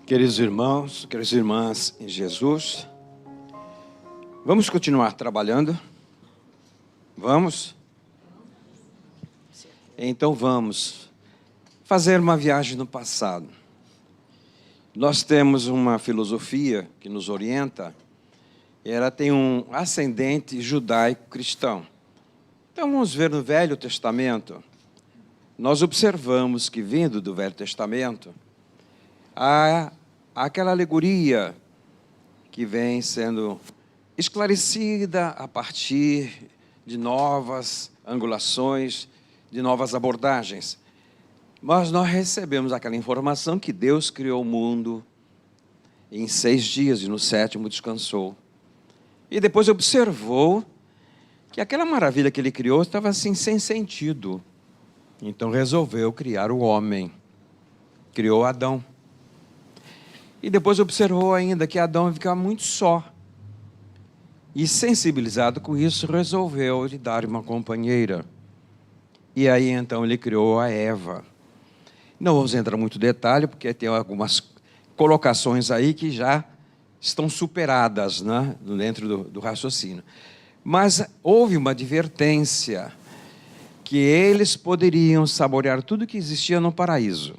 Queridos irmãos, queridas irmãs em Jesus, vamos continuar trabalhando? Vamos? Então vamos fazer uma viagem no passado. Nós temos uma filosofia que nos orienta, e ela tem um ascendente judaico-cristão. Então vamos ver no Velho Testamento. Nós observamos que, vindo do Velho Testamento, há aquela alegoria que vem sendo esclarecida a partir de novas angulações, de novas abordagens. Mas nós recebemos aquela informação que Deus criou o mundo em 6 dias e no 7º descansou. E depois observou que aquela maravilha que Ele criou estava assim sem sentido. Então resolveu criar o homem, criou Adão. E depois observou ainda que Adão ficava muito só. E sensibilizado com isso, resolveu lhe dar uma companheira. E aí então ele criou a Eva. Não vamos entrar muito em detalhe, porque tem algumas colocações aí que já estão superadas, né, dentro do raciocínio. Mas houve uma advertência que eles poderiam saborear tudo que existia no paraíso,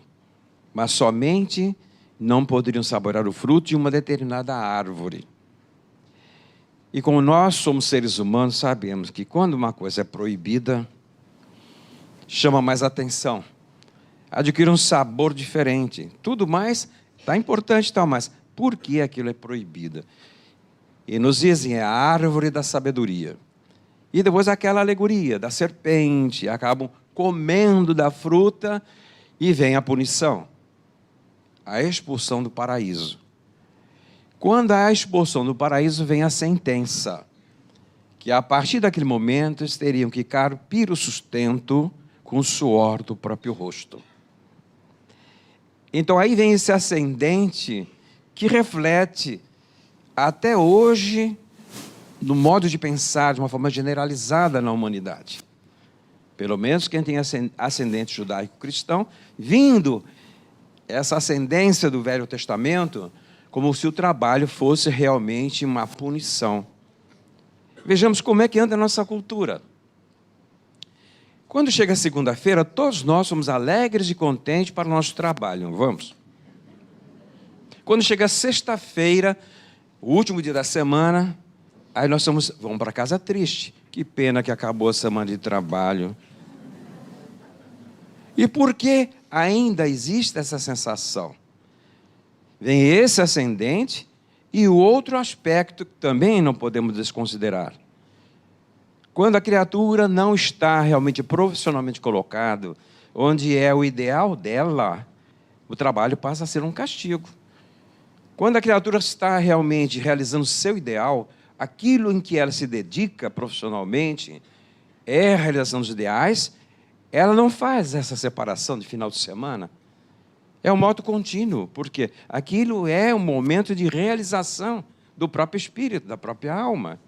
mas somente não poderiam saborear o fruto de uma determinada árvore. E como nós somos seres humanos, sabemos que quando uma coisa é proibida, chama mais atenção, adquire um sabor diferente. Tudo mais está importante, tal, mas por que aquilo é proibido? E nos dizem, é a árvore da sabedoria. E depois aquela alegoria da serpente, acabam comendo da fruta e vem a punição. A expulsão do paraíso. Quando há a expulsão do paraíso, vem a sentença, que a partir daquele momento eles teriam que carpir o sustento com o suor do próprio rosto. Então aí vem esse ascendente que reflete até hoje no modo de pensar de uma forma generalizada na humanidade. Pelo menos quem tem ascendente judaico-cristão, vindo essa ascendência do Velho Testamento, como se o trabalho fosse realmente uma punição. Vejamos como é que anda a nossa cultura. Quando chega segunda-feira, todos nós somos alegres e contentes para o nosso trabalho, não vamos? Quando chega sexta-feira, o último dia da semana, aí nós vamos para casa triste. Que pena que acabou a semana de trabalho. E por que ainda existe essa sensação? Vem esse ascendente e o outro aspecto que também não podemos desconsiderar. Quando a criatura não está realmente profissionalmente colocado, onde é o ideal dela, o trabalho passa a ser um castigo. Quando a criatura está realmente realizando o seu ideal, aquilo em que ela se dedica profissionalmente é a realização dos ideais, ela não faz essa separação de final de semana. É um modo contínuo, porque aquilo é um momento de realização do próprio espírito, da própria alma.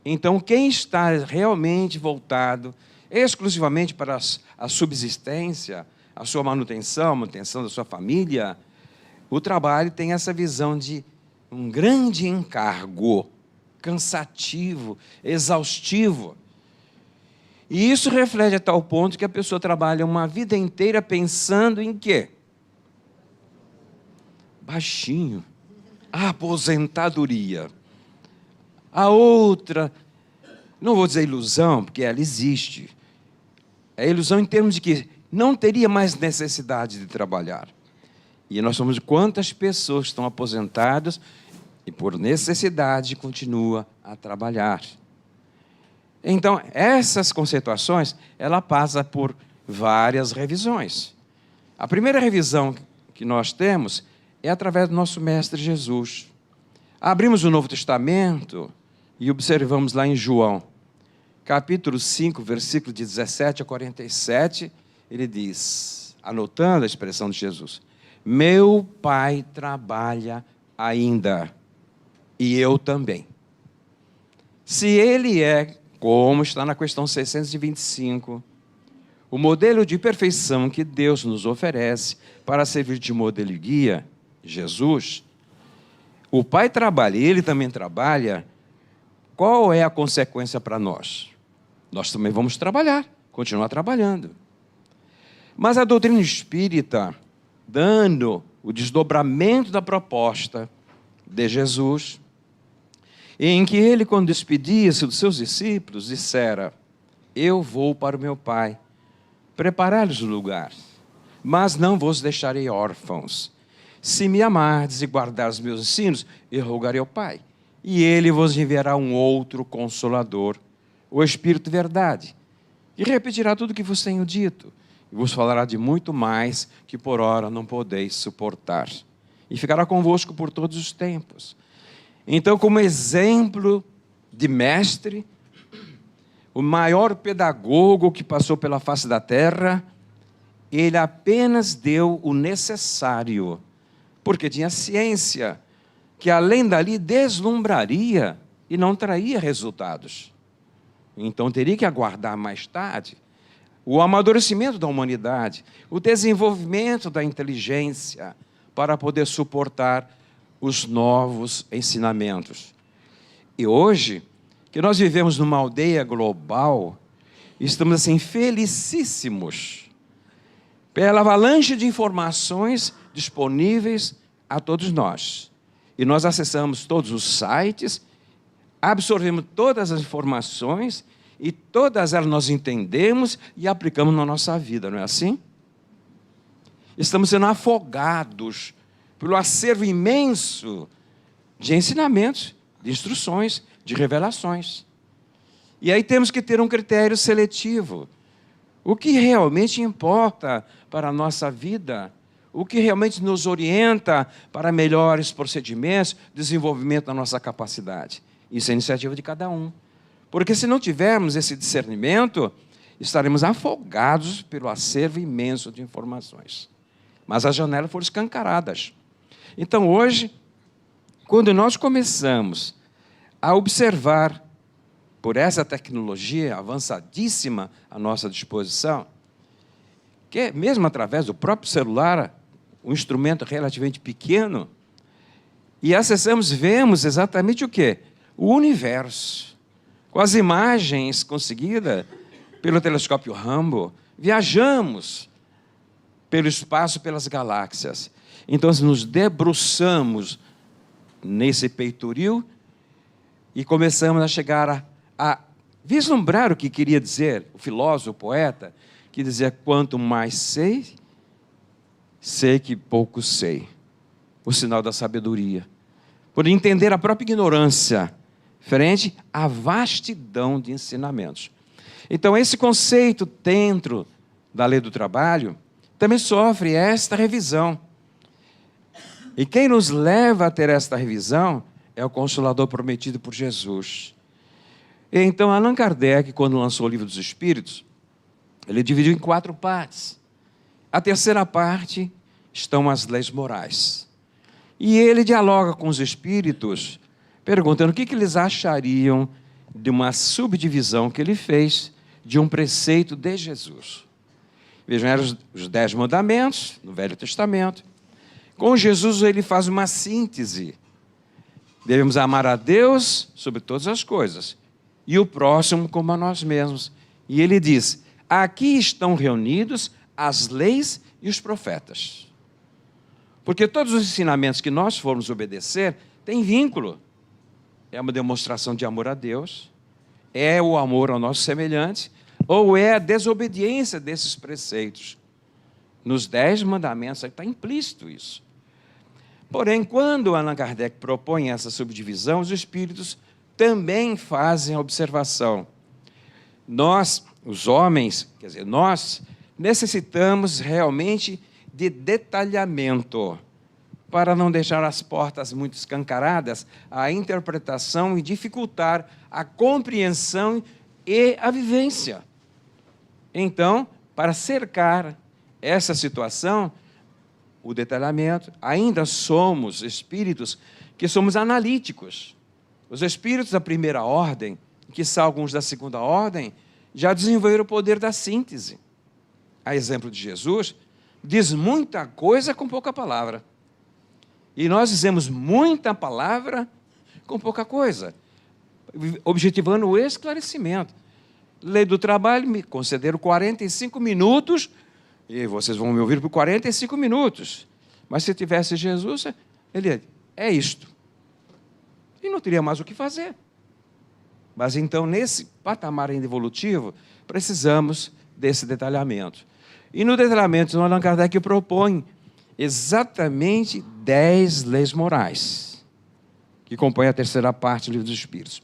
Então, quem está realmente voltado exclusivamente para a subsistência, a sua manutenção, a manutenção da sua família, o trabalho tem essa visão de um grande encargo, cansativo, exaustivo. E isso reflete a tal ponto que a pessoa trabalha uma vida inteira pensando em quê? Baixinho. A aposentadoria. A outra, não vou dizer ilusão, porque ela existe. É ilusão em termos de que não teria mais necessidade de trabalhar. E nós somos quantas pessoas estão aposentadas e por necessidade continua a trabalhar. Então, essas conceituações, ela passa por várias revisões. A primeira revisão que nós temos é através do nosso Mestre Jesus. Abrimos o Novo Testamento e observamos lá em João, capítulo 5, versículo de 17 a 47, ele diz, anotando a expressão de Jesus, meu Pai trabalha ainda, e eu também. Se ele é, como está na questão 625, o modelo de perfeição que Deus nos oferece para servir de modelo e guia, Jesus, o Pai trabalha, ele também trabalha, qual é a consequência para nós? Nós também vamos trabalhar, continuar trabalhando. Mas a doutrina espírita, dando o desdobramento da proposta de Jesus, em que ele, quando despedia-se dos seus discípulos, dissera: eu vou para o meu Pai, preparar-lhes o lugar, mas não vos deixarei órfãos. Se me amardes e guardares os meus ensinos, eu rogarei ao Pai, e ele vos enviará um outro Consolador, o Espírito de verdade, e repetirá tudo o que vos tenho dito, e vos falará de muito mais que por ora não podeis suportar, e ficará convosco por todos os tempos. Então, como exemplo de mestre, o maior pedagogo que passou pela face da terra, ele apenas deu o necessário, porque tinha ciência, que além dali deslumbraria e não traria resultados. Então teria que aguardar mais tarde o amadurecimento da humanidade, o desenvolvimento da inteligência, para poder suportar os novos ensinamentos. E hoje, que nós vivemos numa aldeia global, estamos assim felicíssimos pela avalanche de informações disponíveis a todos nós. E nós acessamos todos os sites, absorvemos todas as informações e todas elas nós entendemos e aplicamos na nossa vida, não é assim? Estamos sendo afogados pelo acervo imenso de ensinamentos, de instruções, de revelações. E aí temos que ter um critério seletivo. O que realmente importa para a nossa vida? O que realmente nos orienta para melhores procedimentos, desenvolvimento da nossa capacidade? Isso é iniciativa de cada um. Porque se não tivermos esse discernimento, estaremos afogados pelo acervo imenso de informações. Mas as janelas foram escancaradas. Então hoje, quando nós começamos a observar por essa tecnologia avançadíssima à nossa disposição, que mesmo através do próprio celular, um instrumento relativamente pequeno, e acessamos, vemos exatamente o quê? O universo. Com as imagens conseguidas pelo telescópio Hubble, viajamos pelo espaço, pelas galáxias. Então, nos debruçamos nesse peitoril e começamos a chegar a vislumbrar o que queria dizer o filósofo, o poeta, que dizia: quanto mais sei, sei que pouco sei. O sinal da sabedoria. Por entender a própria ignorância frente à vastidão de ensinamentos. Então, esse conceito dentro da lei do trabalho também sofre esta revisão. E quem nos leva a ter esta revisão é o Consolador prometido por Jesus. E então, Allan Kardec, quando lançou o Livro dos Espíritos, ele dividiu em 4 partes. A terceira parte estão as leis morais. E ele dialoga com os espíritos, perguntando o que eles achariam de uma subdivisão que ele fez de um preceito de Jesus. Vejam, eram os 10 mandamentos, no Velho Testamento. Com Jesus, ele faz uma síntese. Devemos amar a Deus sobre todas as coisas, e o próximo como a nós mesmos. E ele diz: aqui estão reunidos as leis e os profetas. Porque todos os ensinamentos que nós formos obedecer têm vínculo. É uma demonstração de amor a Deus, é o amor ao nosso semelhante, ou é a desobediência desses preceitos. Nos 10 mandamentos está implícito isso. Porém, quando Allan Kardec propõe essa subdivisão, os espíritos também fazem a observação. Nós, os homens, quer dizer, nós necessitamos realmente de detalhamento para não deixar as portas muito escancaradas à interpretação e dificultar a compreensão e a vivência. Então, para cercar essa situação, o detalhamento, ainda somos espíritos que somos analíticos. Os espíritos da primeira ordem, que são alguns da segunda ordem, já desenvolveram o poder da síntese. A exemplo de Jesus, diz muita coisa com pouca palavra. E nós dizemos muita palavra com pouca coisa, objetivando o esclarecimento. Lei do trabalho, me concederam 45 minutos, e vocês vão me ouvir por 45 minutos. Mas se tivesse Jesus, ele é isto. E não teria mais o que fazer. Mas então, nesse patamar ainda evolutivo, precisamos desse detalhamento. E no detalhamento, Allan Kardec propõe exatamente 10 leis morais, que compõem a terceira parte do Livro dos Espíritos.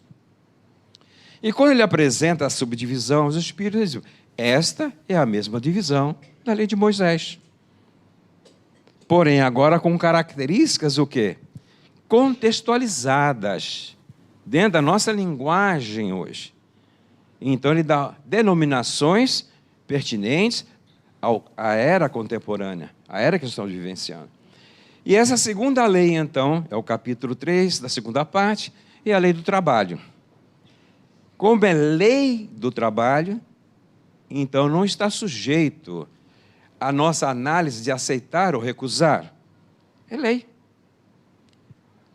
E quando ele apresenta a subdivisão dos Espíritos, ele diz, esta é a mesma divisão da lei de Moisés. Porém, agora com características o quê? Contextualizadas, dentro da nossa linguagem hoje. Então, ele dá denominações pertinentes à era contemporânea, à era que estamos vivenciando. E essa segunda lei, então, é o capítulo 3 da segunda parte, e a lei do trabalho. Como é lei do trabalho, então não está sujeito à nossa análise de aceitar ou recusar. É lei.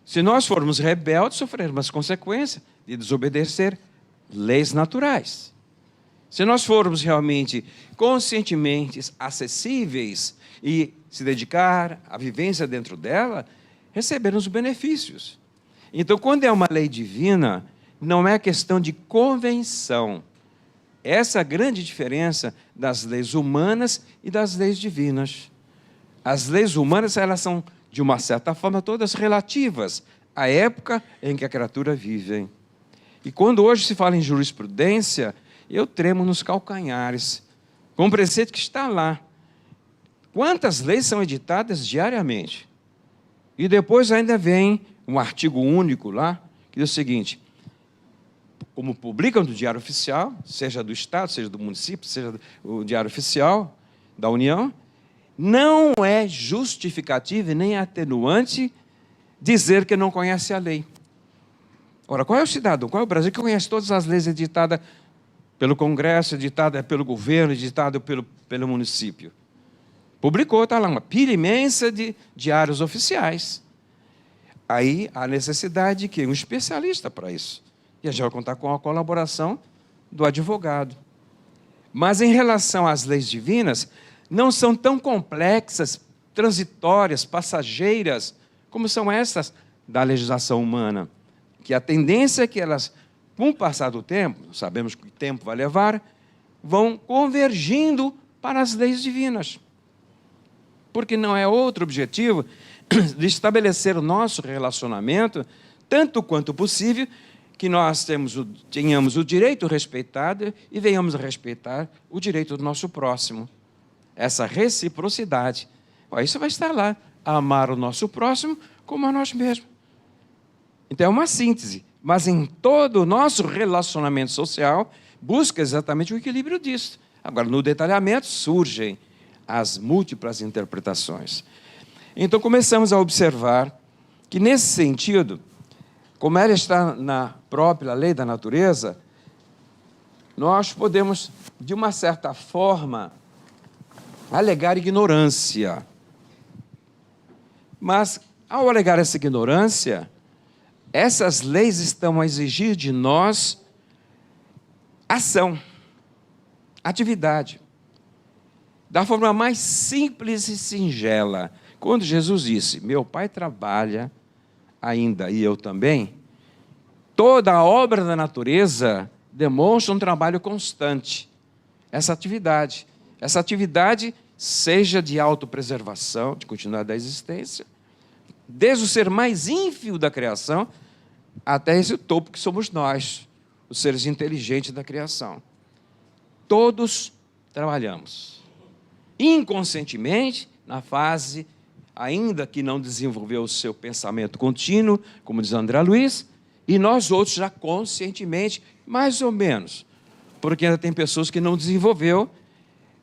Se nós formos rebeldes, sofreremos as consequências de desobedecer leis naturais. Se nós formos realmente conscientemente acessíveis e se dedicar à vivência dentro dela, receberemos os benefícios. Então, quando é uma lei divina, não é questão de convenção. Essa é a grande diferença das leis humanas e das leis divinas. As leis humanas, elas são, de uma certa forma, todas relativas à época em que a criatura vive. E quando hoje se fala em jurisprudência, eu tremo nos calcanhares, com o preceito que está lá. Quantas leis são editadas diariamente? E depois ainda vem um artigo único lá, que diz o seguinte, como publicam no Diário Oficial, seja do Estado, seja do município, seja do Diário Oficial da União, não é justificativo e nem atenuante dizer que não conhece a lei. Ora, qual é o cidadão, qual é o Brasil que conhece todas as leis editadas pelo Congresso, editadas pelo governo, editadas pelo município? Publicou, está lá, uma pilha imensa de diários oficiais. Aí há necessidade de que um especialista para isso. E a gente vai contar com a colaboração do advogado. Mas em relação às leis divinas, não são tão complexas, transitórias, passageiras, como são essas da legislação humana. Que a tendência é que elas, com o passar do tempo, sabemos que o tempo vai levar, vão convergindo para as leis divinas. Porque não é outro objetivo de estabelecer o nosso relacionamento, tanto quanto possível, que nós tenhamos o direito respeitado e venhamos a respeitar o direito do nosso próximo. Essa reciprocidade. Isso vai estar lá, amar o nosso próximo como a nós mesmos. Então é uma síntese, mas em todo o nosso relacionamento social, busca exatamente o equilíbrio disso. Agora, no detalhamento, surgem as múltiplas interpretações. Então começamos a observar que, nesse sentido, como ela está na própria lei da natureza, nós podemos, de uma certa forma, alegar ignorância. Mas, ao alegar essa ignorância, essas leis estão a exigir de nós ação, atividade. Da forma mais simples e singela. Quando Jesus disse, meu Pai trabalha ainda, e eu também, toda a obra da natureza demonstra um trabalho constante. Essa atividade seja de autopreservação, de continuidade da existência, desde o ser mais ínfimo da criação, até esse topo que somos nós, os seres inteligentes da criação. Todos trabalhamos. Inconscientemente, na fase ainda que não desenvolveu o seu pensamento contínuo, como diz André Luiz, e nós outros já conscientemente, mais ou menos, porque ainda tem pessoas que não desenvolveu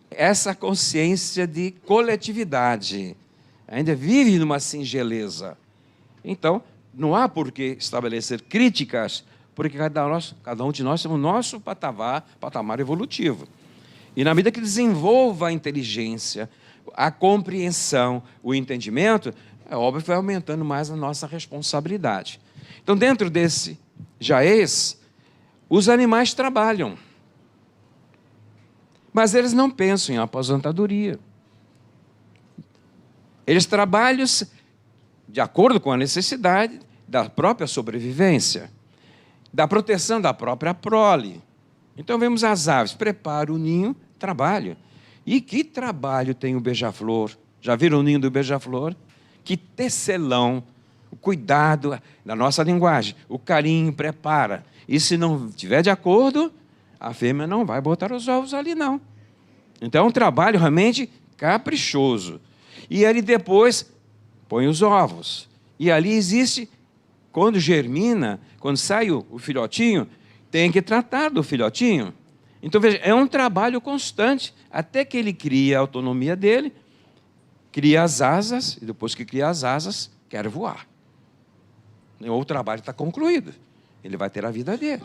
essa consciência de coletividade, ainda vive numa singeleza. Então, não há por que estabelecer críticas, porque cada um de nós temos o nosso patamar evolutivo. E na medida que desenvolva a inteligência, a compreensão, o entendimento, é óbvio que vai aumentando mais a nossa responsabilidade. Então, dentro desse jaez, os animais trabalham. Mas eles não pensam em aposentadoria. Eles trabalham de acordo com a necessidade da própria sobrevivência, da proteção da própria prole. Então, vemos as aves, preparam o ninho, trabalham. E que trabalho tem o beija-flor? Já viram o ninho do beija-flor? Que tecelão, o cuidado, na nossa linguagem, o carinho, prepara. E se não estiver de acordo, a fêmea não vai botar os ovos ali, não. Então, é um trabalho realmente caprichoso. E ele depois põe os ovos. E ali existe, quando germina, quando sai o filhotinho, tem que tratar do filhotinho. Então, veja, é um trabalho constante, até que ele cria a autonomia dele, cria as asas, e depois que cria as asas, quer voar. O trabalho está concluído. Ele vai ter a vida dele.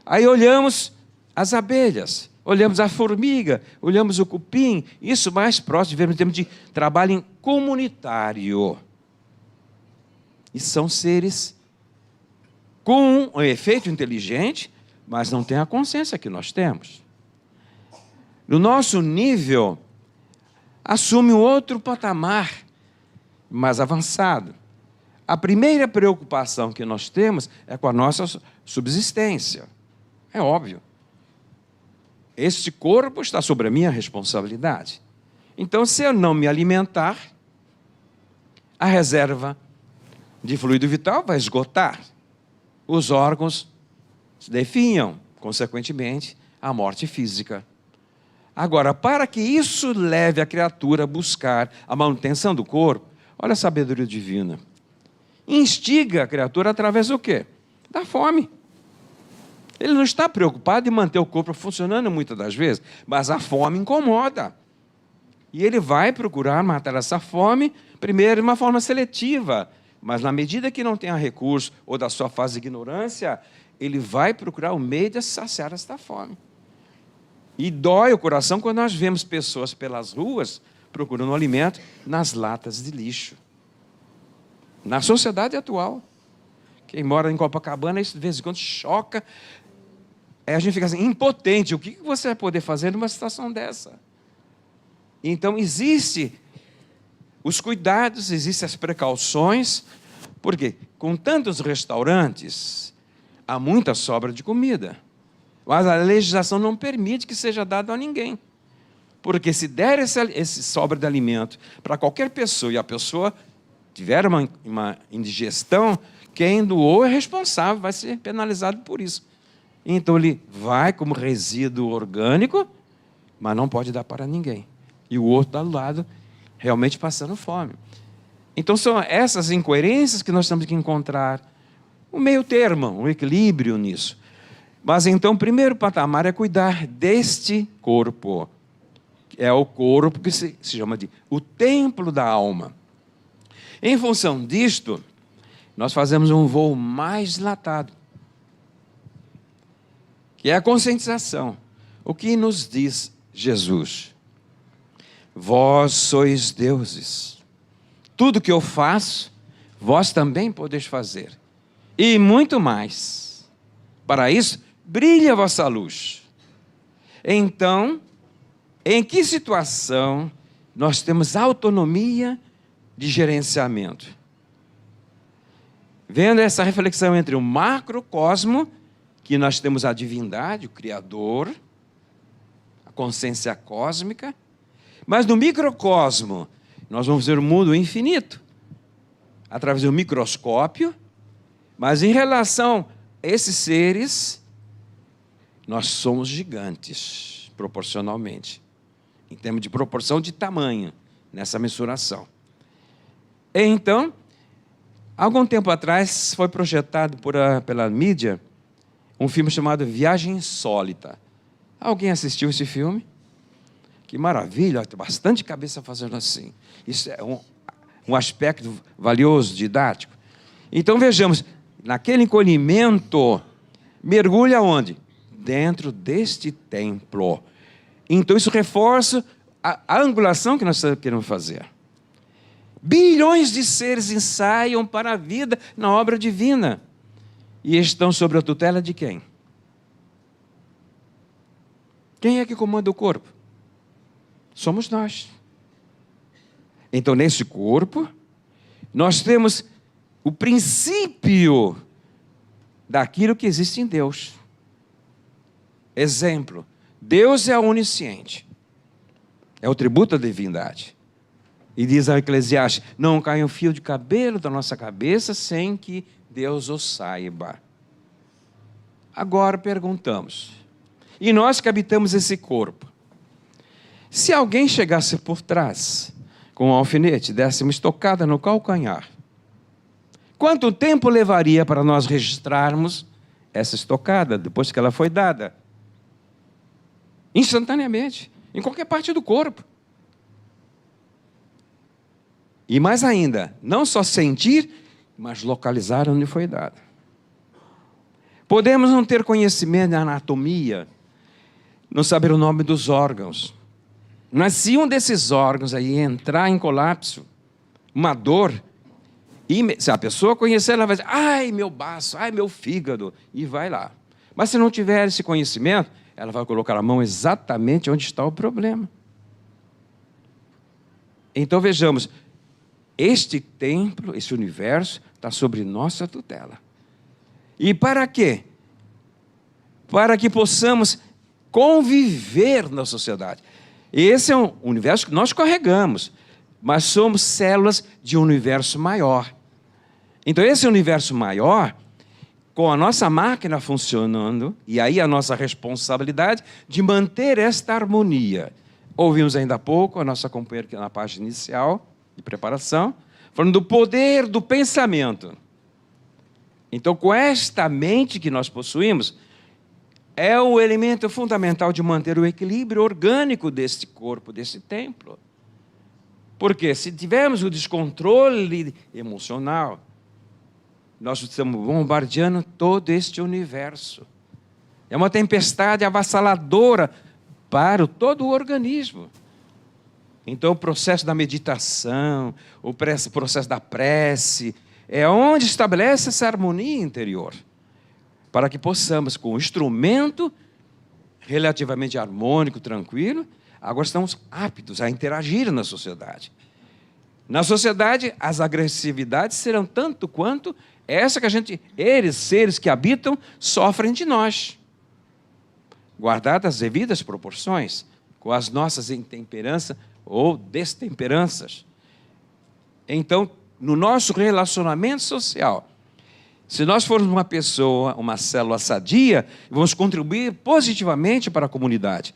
Aí olhamos as abelhas, olhamos a formiga, olhamos o cupim, isso mais próximo, em termos de trabalho comunitário. E são seres com um efeito inteligente, mas não tem a consciência que nós temos. No nosso nível, assume um outro patamar mais avançado. A primeira preocupação que nós temos é com a nossa subsistência. É óbvio. Este corpo está sobre a minha responsabilidade. Então, se eu não me alimentar, a reserva de fluido vital vai esgotar. Os órgãos se definham, consequentemente, a morte física. Agora, para que isso leve a criatura a buscar a manutenção do corpo, olha a sabedoria divina. Instiga a criatura através do quê? Da fome. Ele não está preocupado em manter o corpo funcionando muitas das vezes, mas a fome incomoda. E ele vai procurar matar essa fome, primeiro, de uma forma seletiva, mas na medida que não tenha recurso, ou da sua fase de ignorância, ele vai procurar o meio de saciar esta fome. E dói o coração quando nós vemos pessoas pelas ruas procurando alimento nas latas de lixo. Na sociedade atual. Quem mora em Copacabana, isso de vez em quando choca. Aí a gente fica assim, impotente. O que você vai poder fazer numa situação dessa? Então, existem os cuidados, existem as precauções. Porque com tantos restaurantes, há muita sobra de comida. Mas a legislação não permite que seja dado a ninguém. Porque se der esse sobra de alimento para qualquer pessoa, e a pessoa tiver uma indigestão, quem doou é responsável, vai ser penalizado por isso. Então ele vai como resíduo orgânico, mas não pode dar para ninguém. E o outro está do lado, realmente passando fome. Então são essas incoerências que nós temos que encontrar um meio termo, um equilíbrio nisso. Mas então o primeiro patamar é cuidar deste corpo. É o corpo que se chama de o templo da alma. Em função disto, nós fazemos um voo mais dilatado, que é a conscientização. O que nos diz Jesus? Vós sois deuses. Tudo que eu faço, vós também podeis fazer. E muito mais. Para isso, brilhe a vossa luz. Então, em que situação nós temos autonomia de gerenciamento? Vendo essa reflexão entre o macrocosmo, que nós temos a divindade, o Criador, a consciência cósmica, mas no microcosmo, nós vamos ver o mundo infinito, através do microscópio, mas em relação a esses seres, nós somos gigantes, proporcionalmente, em termos de proporção de tamanho, nessa mensuração. Então, algum tempo atrás, foi projetado pela mídia um filme chamado Viagem Insólita. Alguém assistiu esse filme? Que maravilha, tem bastante cabeça fazendo assim. Isso é um aspecto valioso, didático. Então, vejamos, naquele encolhimento, mergulha onde? Dentro deste templo. Então, isso reforça a angulação que nós queremos fazer. Bilhões de seres ensaiam para a vida na obra divina. E estão sob a tutela de quem? Quem é que comanda o corpo? Somos nós. Então, nesse corpo, nós temos o princípio daquilo que existe em Deus. Exemplo, Deus é onisciente. É o tributo da divindade. E diz ao Eclesiastes, não cai um fio de cabelo da nossa cabeça sem que Deus o saiba. Agora perguntamos, e nós que habitamos esse corpo, se alguém chegasse por trás com um alfinete, desse uma estocada no calcanhar, quanto tempo levaria para nós registrarmos essa estocada, depois que ela foi dada? Instantaneamente, em qualquer parte do corpo. E mais ainda, não só sentir, mas localizar onde foi dada. Podemos não ter conhecimento da anatomia, não saber o nome dos órgãos, mas se um desses órgãos aí entrar em colapso, uma dor, se a pessoa conhecer, ela vai dizer, ai, meu baço, ai, meu fígado, e vai lá. Mas se não tiver esse conhecimento, ela vai colocar a mão exatamente onde está o problema. Então vejamos, este templo, esse universo, está sobre nossa tutela. E para quê? Para que possamos conviver na sociedade. Esse é um universo que nós carregamos, mas somos células de um universo maior. Então, esse universo maior, com a nossa máquina funcionando, e aí a nossa responsabilidade de manter esta harmonia. Ouvimos ainda há pouco a nossa companheira na página inicial, de preparação, falando do poder do pensamento. Então, com esta mente que nós possuímos, é o elemento fundamental de manter o equilíbrio orgânico deste corpo, desse templo. Porque se tivermos o descontrole emocional, nós estamos bombardeando todo este universo. É uma tempestade avassaladora para todo o organismo. Então, o processo da meditação, o processo da prece, é onde estabelece essa harmonia interior, para que possamos, com um instrumento relativamente harmônico, tranquilo, agora estamos aptos a interagir na sociedade. Na sociedade, as agressividades serão tanto quanto essa que eles, seres que habitam, sofrem de nós. Guardadas as devidas proporções, com as nossas intemperanças ou destemperanças. Então, no nosso relacionamento social, se nós formos uma pessoa, uma célula sadia, vamos contribuir positivamente para a comunidade.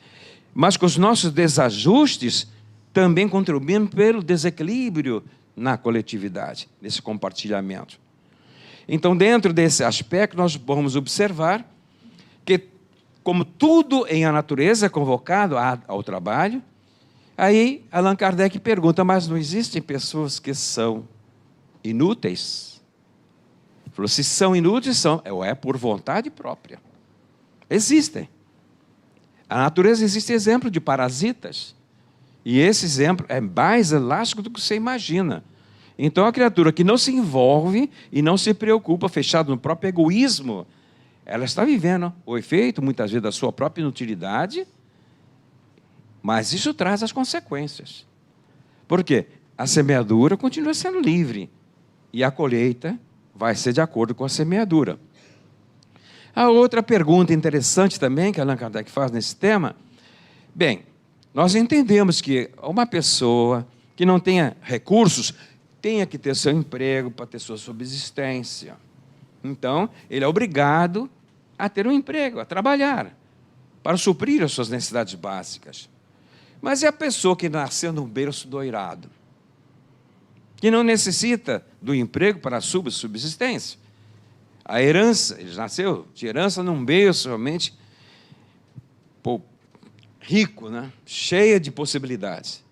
Mas com os nossos desajustes, também contribuindo pelo desequilíbrio na coletividade, nesse compartilhamento. Então, dentro desse aspecto, nós vamos observar que, como tudo em a natureza é convocado ao trabalho, aí Allan Kardec pergunta, mas não existem pessoas que são inúteis? Ele falou, se são inúteis, são, é por vontade própria. Existem. A natureza existe exemplo de parasitas. E esse exemplo é mais elástico do que você imagina. Então, a criatura que não se envolve e não se preocupa, fechada no próprio egoísmo, ela está vivendo o efeito, muitas vezes, da sua própria inutilidade, mas isso traz as consequências. Por quê? A semeadura continua sendo livre e a colheita vai ser de acordo com a semeadura. A outra pergunta interessante também que Allan Kardec faz nesse tema, bem, nós entendemos que uma pessoa que não tenha recursos tenha que ter seu emprego para ter sua subsistência. Então, ele é obrigado a ter um emprego, a trabalhar, para suprir as suas necessidades básicas. Mas e a pessoa que nasceu num berço doirado? Que não necessita do emprego para a sua subsistência? A herança, ele nasceu de herança num berço realmente rico, né? Cheia de possibilidades.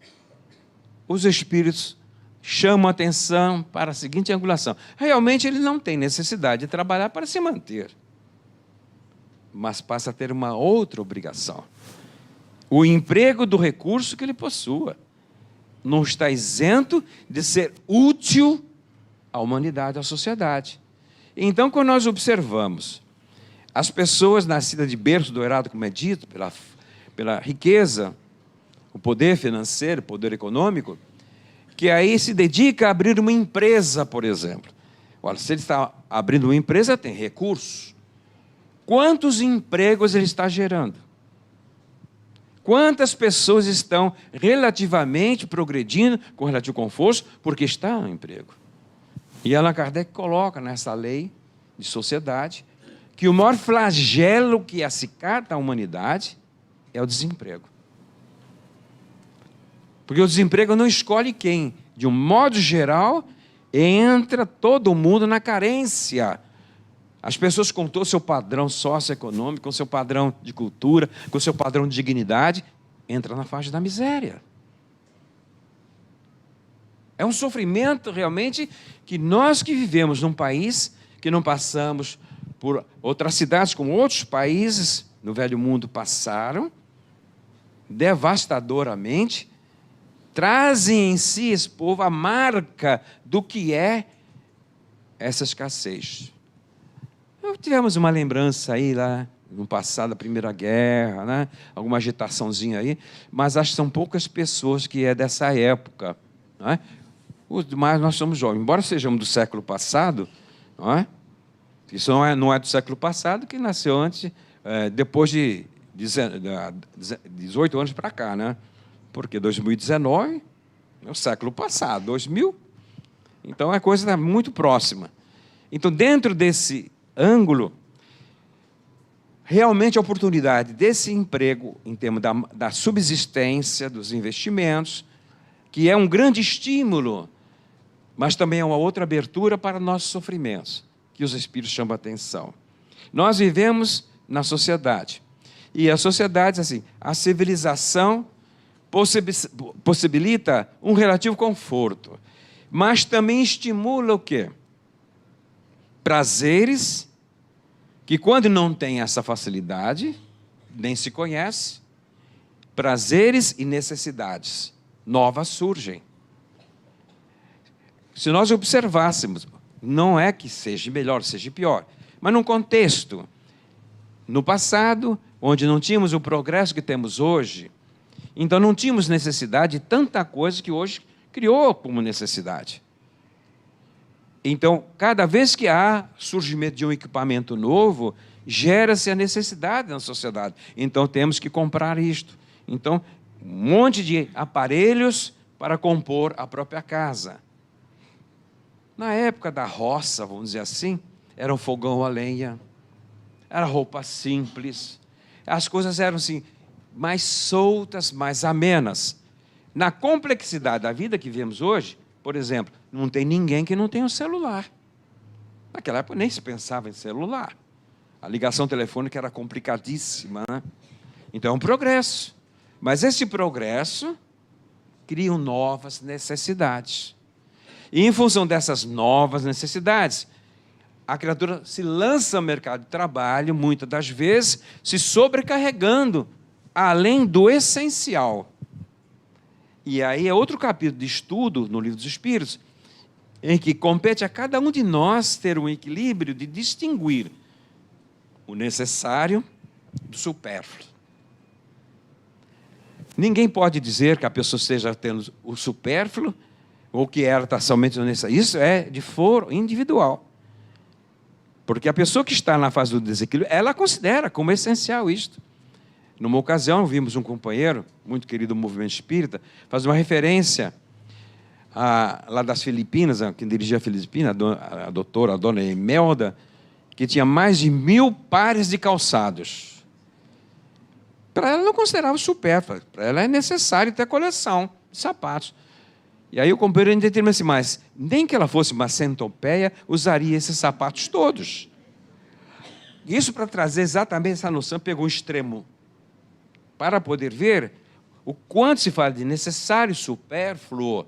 Os espíritos chamam a atenção para a seguinte angulação. Realmente ele não tem necessidade de trabalhar para se manter, mas passa a ter uma outra obrigação. O emprego do recurso que ele possua. não está isento de ser útil à humanidade, à sociedade. Então, quando nós observamos as pessoas nascidas de berço dourado, como é dito, pela riqueza, o poder financeiro, o poder econômico, que aí se dedica a abrir uma empresa, por exemplo. Olha, se ele está abrindo uma empresa, tem recursos. Quantos empregos ele está gerando? Quantas pessoas estão relativamente progredindo com relativo conforto porque está no emprego? E Allan Kardec coloca nessa lei de sociedade que o maior flagelo que acicata a humanidade é o desemprego. Porque o desemprego não escolhe quem. De um modo geral, entra todo mundo na carência. As pessoas com todo o seu padrão socioeconômico, com o seu padrão de cultura, com o seu padrão de dignidade, entram na faixa da miséria. É um sofrimento realmente que nós que vivemos num país que não passamos por outras cidades como outros países no velho mundo passaram, devastadoramente, trazem em si, esse povo, a marca do que é essa escassez. Tivemos uma lembrança aí lá no passado da Primeira Guerra, né? Alguma agitaçãozinha aí, mas acho que são poucas pessoas que é dessa época, não é? Os demais nós somos jovens, embora sejamos do século passado, não é? Isso não é do século passado, que nasceu antes, depois de 18 anos para cá, né? Porque 2019 é o século passado, 2000, então é coisa muito próxima. Então, dentro desse ângulo, realmente a oportunidade desse emprego, em termos da subsistência, dos investimentos, que é um grande estímulo, mas também é uma outra abertura para nossos sofrimentos, que os Espíritos chamam a atenção. Nós vivemos na sociedade, e a sociedade, assim, a civilização possibilita um relativo conforto, mas também estimula o quê? Prazeres que, quando não tem essa facilidade, nem se conhece, prazeres e necessidades novas surgem. Se nós observássemos, não é que seja melhor, seja pior, mas num contexto, no passado, onde não tínhamos o progresso que temos hoje, então não tínhamos necessidade de tanta coisa que hoje criou como necessidade. Então, cada vez que há surgimento de um equipamento novo, gera-se a necessidade na sociedade. Então, temos que comprar isto. Então, um monte de aparelhos para compor a própria casa. Na época da roça, vamos dizer assim, era um fogão a lenha, era roupa simples, as coisas eram assim, mais soltas, mais amenas. Na complexidade da vida que vivemos hoje, por exemplo, não tem ninguém que não tenha um celular. Naquela época nem se pensava em celular. A ligação telefônica era complicadíssima, né? Então é um progresso. Mas esse progresso cria novas necessidades. E em função dessas novas necessidades, a criatura se lança ao mercado de trabalho, muitas das vezes, se sobrecarregando, além do essencial. E aí é outro capítulo de estudo no Livro dos Espíritos, em que compete a cada um de nós ter um equilíbrio de distinguir o necessário do supérfluo. Ninguém pode dizer que a pessoa esteja tendo o supérfluo ou que ela está somente necessário. Isso é de foro individual. Porque a pessoa que está na fase do desequilíbrio, ela considera como essencial isto. Numa ocasião, vimos um companheiro, muito querido do movimento espírita, fazer uma referência lá das Filipinas, quem dirigia a Filipinas, a doutora, a dona Imelda, que tinha mais de 1000 pares de calçados. Para ela não considerava supérfluo, para ela é necessário ter coleção de sapatos. E aí o companheiro determina assim, mas nem que ela fosse uma centopeia, usaria esses sapatos todos. Isso para trazer exatamente essa noção, pegou o extremo, para poder ver o quanto se fala de necessário e supérfluo.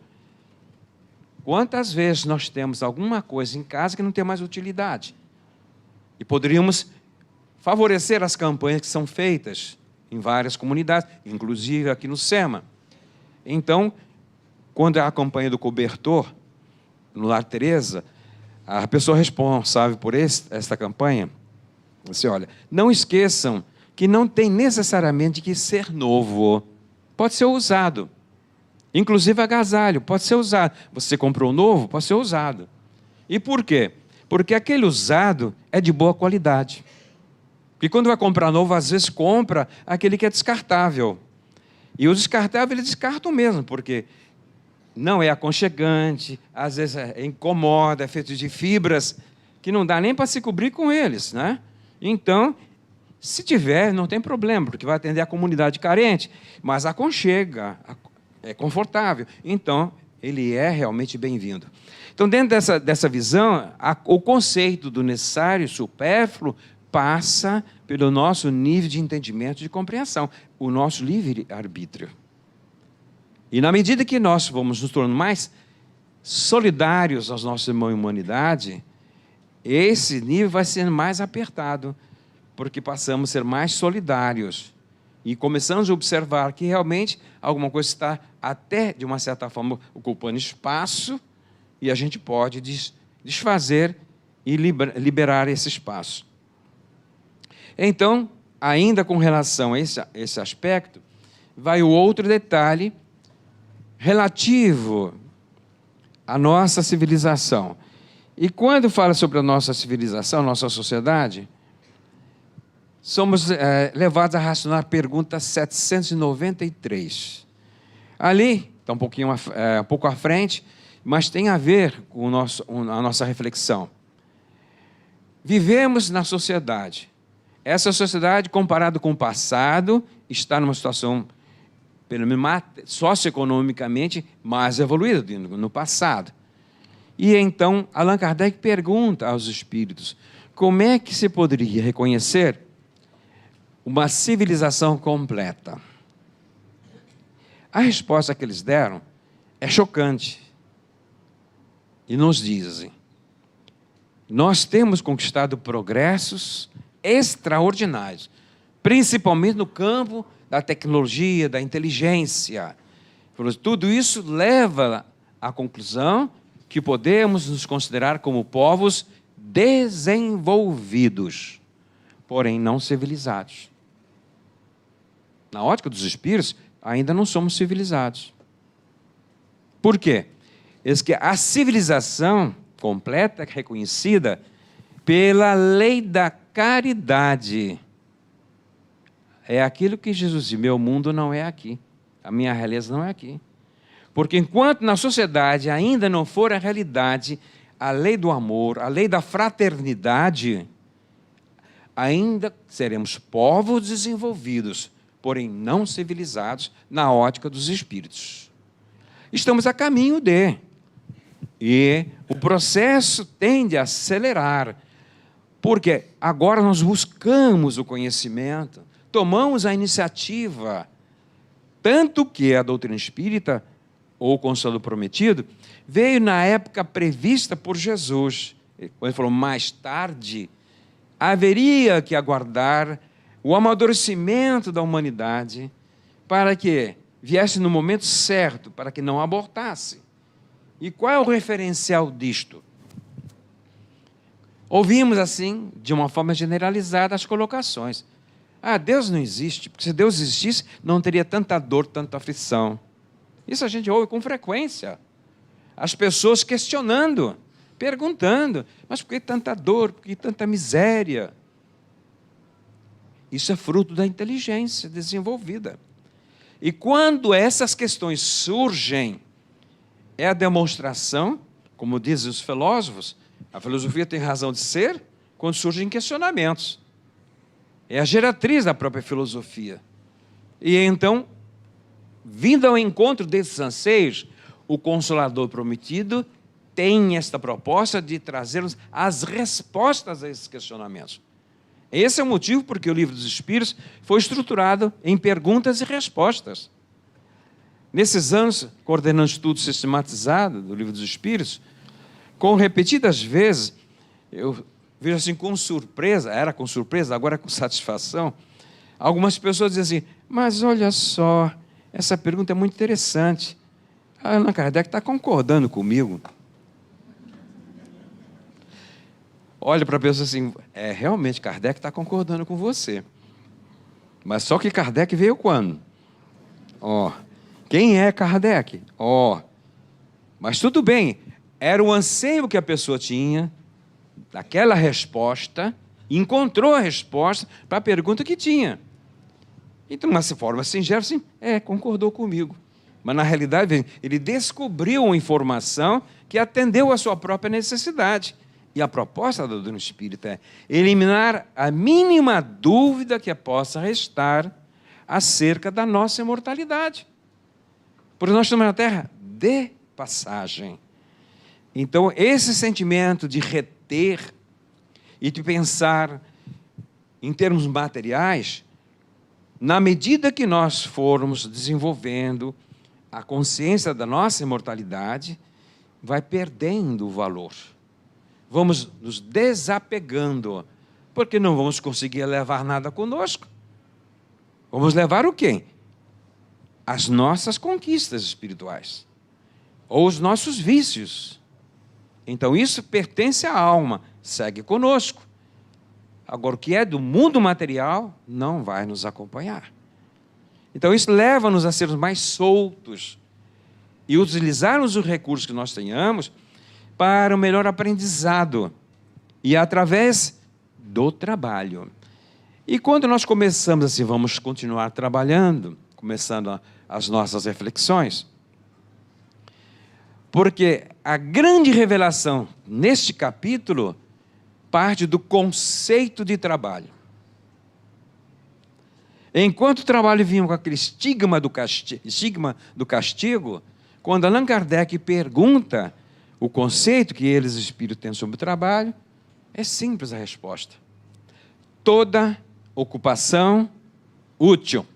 Quantas vezes nós temos alguma coisa em casa que não tem mais utilidade? E poderíamos favorecer as campanhas que são feitas em várias comunidades, inclusive aqui no SEMA. Então, quando é a campanha do cobertor, no Lar Teresa, a pessoa responsável por esta campanha, disse, olha, não esqueçam que não tem necessariamente que ser novo. Pode ser usado. Inclusive agasalho, pode ser usado. Você comprou um novo, pode ser usado. E por quê? Porque aquele usado é de boa qualidade. E quando vai comprar novo, às vezes compra aquele que é descartável. E o descartável, eles descartam mesmo, porque não é aconchegante, às vezes incomoda, é feito de fibras, que não dá nem para se cobrir com eles, né? Então, se tiver, não tem problema, porque vai atender a comunidade carente, mas aconchega, é confortável. Então, ele é realmente bem-vindo. Então, dentro dessa visão, o conceito do necessário, supérfluo, passa pelo nosso nível de entendimento, de compreensão, o nosso livre-arbítrio. E na medida que nós vamos nos tornando mais solidários aos nossos irmãos em humanidade, esse nível vai sendo mais apertado, porque passamos a ser mais solidários. E começamos a observar que realmente alguma coisa está até, de uma certa forma, ocupando espaço, e a gente pode desfazer e liberar esse espaço. Então, ainda com relação a esse aspecto, vai o outro detalhe relativo à nossa civilização. E quando fala sobre a nossa civilização, nossa sociedade, somos levados a raciocinar a pergunta 793. Ali, está um pouco à frente, mas tem a ver com a nossa reflexão. Vivemos na sociedade. Essa sociedade, comparado com o passado, está numa situação, pelo menos socioeconomicamente, mais evoluída do que no passado. E então, Allan Kardec pergunta aos espíritos, como é que se poderia reconhecer uma civilização completa? A resposta que eles deram é chocante. E nos dizem, nós temos conquistado progressos extraordinários, principalmente no campo da tecnologia, da inteligência. Tudo isso leva à conclusão que podemos nos considerar como povos desenvolvidos, porém não civilizados. Na ótica dos espíritos, ainda não somos civilizados. Por quê? Eis que a civilização completa é reconhecida pela lei da caridade. É aquilo que Jesus disse, meu mundo não é aqui, a minha realeza não é aqui. Porque enquanto na sociedade ainda não for a realidade a lei do amor, a lei da fraternidade, ainda seremos povos desenvolvidos, porém não civilizados na ótica dos espíritos. Estamos a caminho de, e o processo tende a acelerar, porque agora nós buscamos o conhecimento, tomamos a iniciativa, tanto que a doutrina espírita, ou o Conselho Prometido, veio na época prevista por Jesus. Quando ele falou, mais tarde, haveria que aguardar o amadurecimento da humanidade para que viesse no momento certo, para que não abortasse. E qual é o referencial disto? Ouvimos assim, de uma forma generalizada, as colocações. Ah, Deus não existe, porque se Deus existisse, não teria tanta dor, tanta aflição. Isso a gente ouve com frequência. As pessoas questionando, perguntando, mas por que tanta dor, por que tanta miséria? Isso é fruto da inteligência desenvolvida. E quando essas questões surgem, é a demonstração, como dizem os filósofos, a filosofia tem razão de ser quando surgem questionamentos. É a geratriz da própria filosofia. E então, vindo ao encontro desses anseios, o Consolador Prometido tem esta proposta de trazermos as respostas a esses questionamentos. Esse é o motivo porque o Livro dos Espíritos foi estruturado em perguntas e respostas. Nesses anos, coordenando estudo sistematizado do Livro dos Espíritos, com repetidas vezes, eu vejo assim com surpresa, era com surpresa, agora é com satisfação, algumas pessoas dizem assim, mas olha só, essa pergunta é muito interessante. Allan Kardec está concordando comigo. Olha para a pessoa assim, realmente Kardec está concordando com você. Mas só que Kardec veio quando? Quem é Kardec? Mas tudo bem, era o anseio que a pessoa tinha, daquela resposta, encontrou a resposta para a pergunta que tinha. Então, de uma forma singela, assim, concordou comigo. Mas, na realidade, ele descobriu uma informação que atendeu à sua própria necessidade. E a proposta da doutrina espírita é eliminar a mínima dúvida que possa restar acerca da nossa imortalidade. Porque nós estamos na Terra de passagem. Então, esse sentimento de reter e de pensar em termos materiais, na medida que nós formos desenvolvendo a consciência da nossa imortalidade, vai perdendo o valor. Vamos nos desapegando, porque não vamos conseguir levar nada conosco. Vamos levar o quê? As nossas conquistas espirituais, ou os nossos vícios. Então isso pertence à alma, segue conosco. Agora, o que é do mundo material não vai nos acompanhar. Então isso leva-nos a sermos mais soltos e utilizarmos os recursos que nós tenhamos para o melhor aprendizado e através do trabalho. E quando nós começamos assim, vamos continuar trabalhando, começando as nossas reflexões, porque a grande revelação neste capítulo parte do conceito de trabalho. Enquanto o trabalho vinha com aquele estigma do castigo, quando Allan Kardec pergunta o conceito que eles, espíritos, têm sobre o trabalho, é simples a resposta. Toda ocupação útil.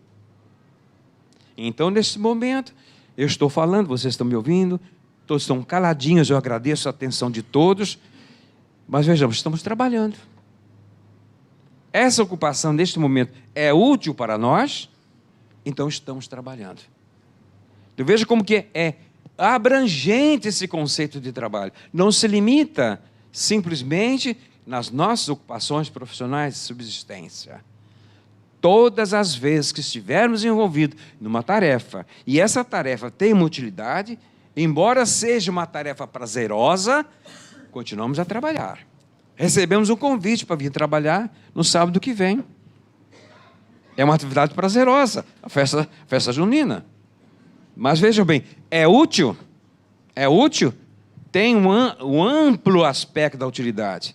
Então, nesse momento, eu estou falando, vocês estão me ouvindo, todos estão caladinhos, eu agradeço a atenção de todos, mas vejamos, estamos trabalhando. Essa ocupação, neste momento, é útil para nós, então estamos trabalhando. Eu vejo como que é abrangente esse conceito de trabalho. Não se limita simplesmente nas nossas ocupações profissionais de subsistência. Todas as vezes que estivermos envolvidos numa tarefa, e essa tarefa tem uma utilidade, embora seja uma tarefa prazerosa, continuamos a trabalhar. Recebemos um convite para vir trabalhar no sábado que vem. É uma atividade prazerosa, a festa junina. Mas vejam bem, é útil? É útil? Tem um amplo aspecto da utilidade,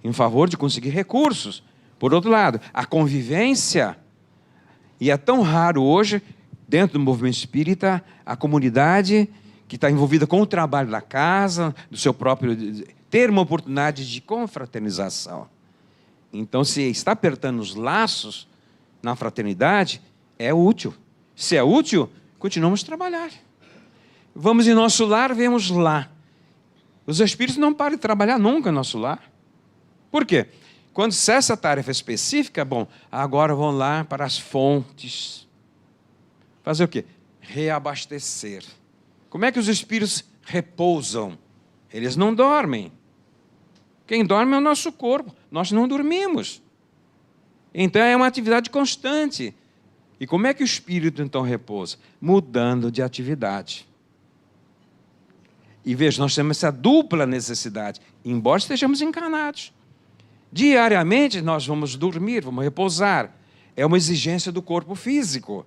em favor de conseguir recursos. Por outro lado, a convivência, e é tão raro hoje, dentro do movimento espírita, a comunidade que está envolvida com o trabalho da casa, do seu próprio, ter uma oportunidade de confraternização. Então, se está apertando os laços na fraternidade, é útil. Se é útil, continuamos a trabalhar. Vamos em nosso lar, vemos lá. Os espíritos não param de trabalhar nunca no nosso lar. Por quê? Quando cessa a tarefa específica, bom, agora vão lá para as fontes. Fazer o quê? Reabastecer. Como é que os espíritos repousam? Eles não dormem. Quem dorme é o nosso corpo. Nós não dormimos. Então é uma atividade constante. E como é que o espírito então repousa? Mudando de atividade. E veja, nós temos essa dupla necessidade, embora estejamos encarnados. Diariamente nós vamos dormir, vamos repousar. É uma exigência do corpo físico.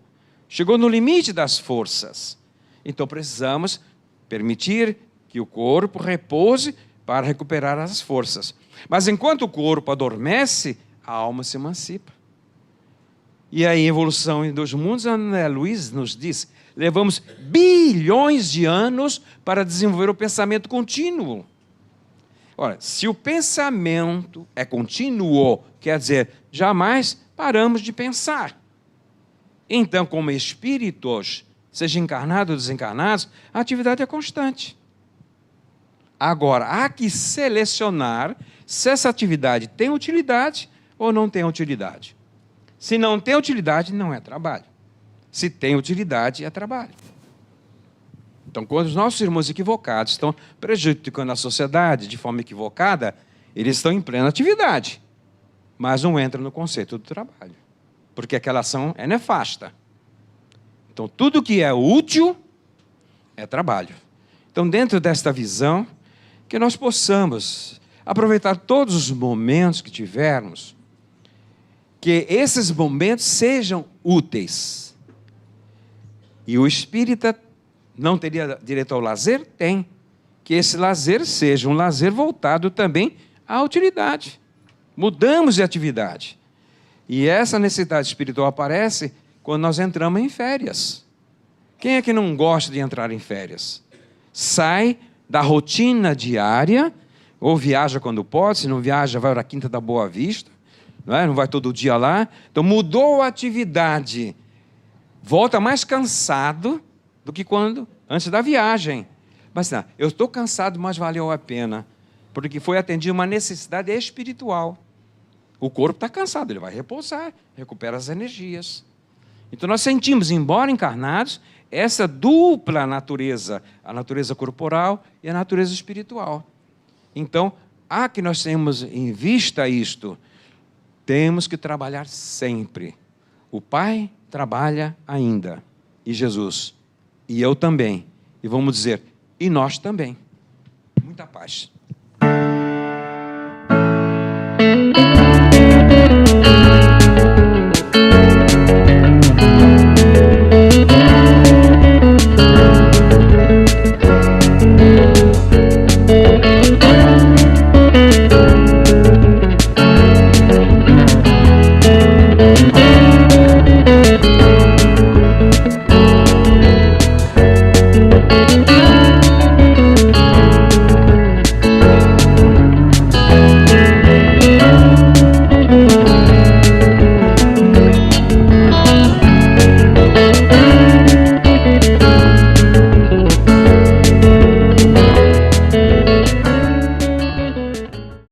Chegou no limite das forças. Então precisamos permitir que o corpo repouse para recuperar as forças. Mas enquanto o corpo adormece, a alma se emancipa. E aí, a evolução dos mundos, André Luiz nos diz, levamos bilhões de anos para desenvolver o pensamento contínuo. Ora, se o pensamento é contínuo, quer dizer, jamais paramos de pensar. Então, como espíritos, seja encarnados ou desencarnados, a atividade é constante. Agora, há que selecionar se essa atividade tem utilidade ou não tem utilidade. Se não tem utilidade, não é trabalho. Se tem utilidade, é trabalho. Então, quando os nossos irmãos equivocados estão prejudicando a sociedade de forma equivocada, eles estão em plena atividade, mas não entram no conceito do trabalho, porque aquela ação é nefasta. Então, tudo que é útil é trabalho. Então, dentro desta visão, que nós possamos aproveitar todos os momentos que tivermos, que esses momentos sejam úteis. E o espírita não teria direito ao lazer? Tem. Que esse lazer seja um lazer voltado também à utilidade. Mudamos de atividade. E essa necessidade espiritual aparece quando nós entramos em férias. Quem é que não gosta de entrar em férias? Sai da rotina diária, ou viaja quando pode, se não viaja, vai para a Quinta da Boa Vista, não vai todo dia lá. Então mudou a atividade, volta mais cansado do que antes da viagem. Mas não, eu estou cansado, mas valeu a pena, porque foi atendida uma necessidade espiritual. O corpo está cansado, ele vai repousar, recupera as energias. Então nós sentimos, embora encarnados, essa dupla natureza, a natureza corporal e a natureza espiritual. Então, que nós tenhamos em vista isto, temos que trabalhar sempre. O Pai trabalha ainda, e Jesus, e eu também. E vamos dizer, e nós também. Muita paz.